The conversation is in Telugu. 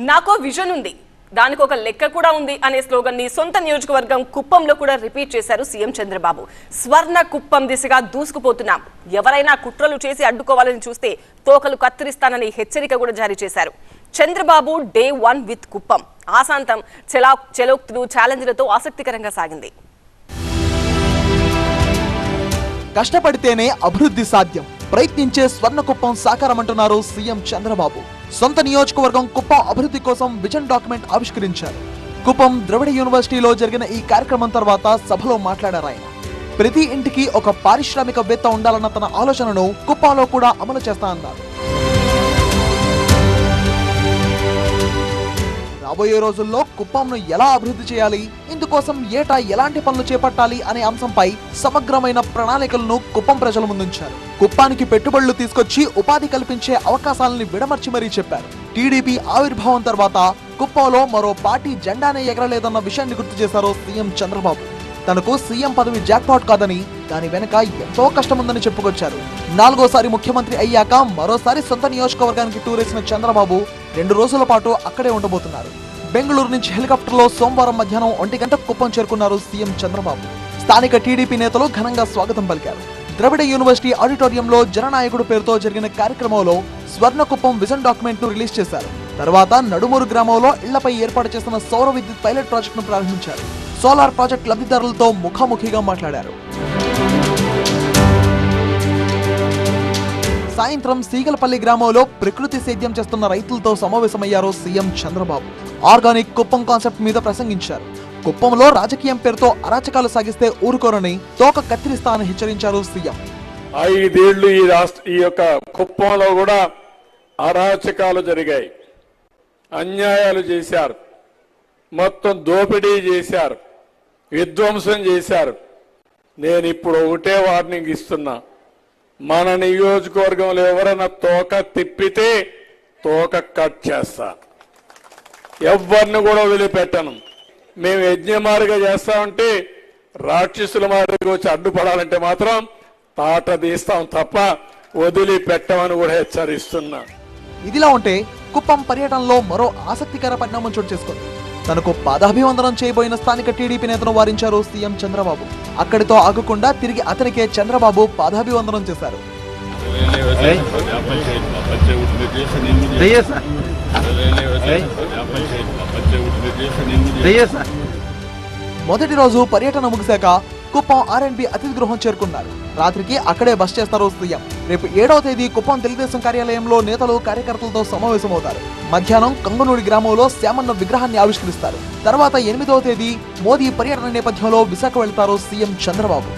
నాకో విజన్ ఉంది, దానికి ఒక లెక్క కూడా ఉంది అనే స్లోగన్ ని సొంత నియోజకవర్గం కుప్పంలో కూడా రిపీట్ చేశారు సీఎం చంద్రబాబు. స్వర్ణ కుప్పం దిశగా దూసుకుపోతున్నాం, ఎవరైనా కుట్రలు చేసి అడ్డుకోవాలని చూస్తే తోకలు కత్తిరిస్తానని హెచ్చరిక కూడా జారీ చేశారు. Chandrababu day 1 with Kuppam. ఆశాంతం చెలోక్తులు ఛాలెంజ్లతో ఆసక్తికరంగా సాగింది. కష్టపడితేనే అభివృద్ధి సాధ్యం, ప్రయత్నించే స్వర్ణ కుప్పం సాకారమంటున్నారు సీఎం చంద్రబాబు. సొంత నియోజకవర్గం కుప్పం అభివృద్ధి కోసం విజన్ డాక్యుమెంట్ ఆవిష్కరించారు. కుప్పం ద్రవిడ యూనివర్సిటీలో జరిగిన ఈ కార్యక్రమం తర్వాత సభలో మాట్లాడారు ఆయన. ప్రతి ఇంటికి ఒక పారిశ్రామికవేత్త ఉండాలన్న తన ఆలోచనను కుప్పంలో కూడా అమలు చేస్తా అన్నారు. రాబోయే రోజుల్లో కుప్పంను ఎలా అభివృద్ధి చేయాలి, ఇందుకోసం ఏటా ఎలాంటి పనులు చేపట్టాలి అనే అంశంపై సమగ్రమైన ప్రణాళికలను కుప్పం ప్రజల ముందుంచారు. కుప్పానికి పెట్టుబడులు తీసుకొచ్చి ఉపాధి కల్పించే అవకాశాలని విడమర్చి మరీ చెప్పారు. టీడీపీ ఆవిర్భావం తర్వాత కుప్పంలో మరో పార్టీ జెండానే ఎగరలేదన్న విషయాన్ని గుర్తు చేశారు సీఎం చంద్రబాబు. తనకు సీఎం పదవి జాక్పాట్ కాదని, దాని వెనక ఎంతో కష్టముందని చెప్పుకొచ్చారు. 4వ ముఖ్యమంత్రి అయ్యాక మరోసారి సొంత నియోజకవర్గానికి టూరేసిన చంద్రబాబు 2 రోజుల పాటు అక్కడే ఉండబోతున్నారు. బెంగళూరు నుంచి హెలికాప్టర్లో సోమవారం మధ్యాహ్నం 1 గంటకు కుప్పం చేరుకున్నారు సీఎం చంద్రబాబు. స్థానిక టీడీపీ నేతలు ఘనంగా స్వాగతం పలికారు. ద్రవిడ యూనివర్సిటీ ఆడిటోరియంలో జననాయకుడు పేరుతో జరిగిన కార్యక్రమంలో స్వర్ణ కుప్పం విజన్ డాక్యుమెంట్ ను రిలీజ్ చేశారు. తర్వాత నడుమూరు గ్రామంలో ఇళ్లపై ఏర్పాటు చేసిన సౌర విద్యుత్ పైలట్ ప్రాజెక్ట్ ను ప్రారంభించారు. సోలార్ ప్రాజెక్ట్ లబ్ధిదారులతో ముఖాముఖిగా మాట్లాడారు. సాయంత్రం సీగలపల్లి గ్రామంలో ప్రకృతి సేద్యం చేస్తున్న రైతులతో సమావేశమయ్యారు CM Chandrababu. Organic Kuppam concept మీద ప్రసంగించారు. కుప్పంలో రాజకీయం పేరుతో అరాచకాలు సాగిస్తే ఊరుకోరని, తోక కత్తిరిస్తా అని హెచ్చరించారు సీఎం. 5 ఏళ్లు ఈ యొక్క కుప్పంలో కూడా అరాచకాలు జరిగాయి, అన్యాయాలు చేశారు, మొత్తం దోపిడీ చేశారు, విధ్వంసం చేశారు. నేను ఇప్పుడు ఒకటే వార్నింగ్ ఇస్తున్నా, మన నియోజకవర్గంలో ఎవరైనా తోక తిప్పితే తోక కట్ చేస్తా, ఎవరిని కూడా వదిలిపెట్టను. మేము యజ్ఞమారిగా చేస్తామంటే రాక్షసుల మాదిరిగా వచ్చి అడ్డుపడాలంటే మాత్రం తాట తీస్తాం తప్ప వదిలిపెట్టమని కూడా హెచ్చరిస్తున్నా. ఇదిలా ఉంటే కుప్పం పర్యటనలో మరో ఆసక్తికర పరిణామం చోటు చేసుకుంది. తనకు పాదాభివందనం చేయబోయిన స్థానిక టీడీపీ నేతను వారించారు సీఎం చంద్రబాబు. అక్కడితో ఆగకుండా తిరిగి అతనికే చంద్రబాబు పాదాభివందనం చేశారు. మొదటి రోజు పర్యటన ముగిశాక కుప్పం R&B అతిథి గృహం చేరుకున్నారు. రాత్రికి అక్కడే బస చేస్తారు సీఎం. రేపు 7వ తేదీ కుప్పం తెలుగుదేశం కార్యాలయంలో నేతలు కార్యకర్తలతో సమావేశమవుతారు. మధ్యాహ్నం కంగునూడి గ్రామంలో శ్యామన్న విగ్రహాన్ని ఆవిష్కరిస్తారు. తర్వాత 8వ తేదీ మోదీ పర్యటన నేపథ్యంలో విశాఖ వెళ్తారు సీఎం చంద్రబాబు.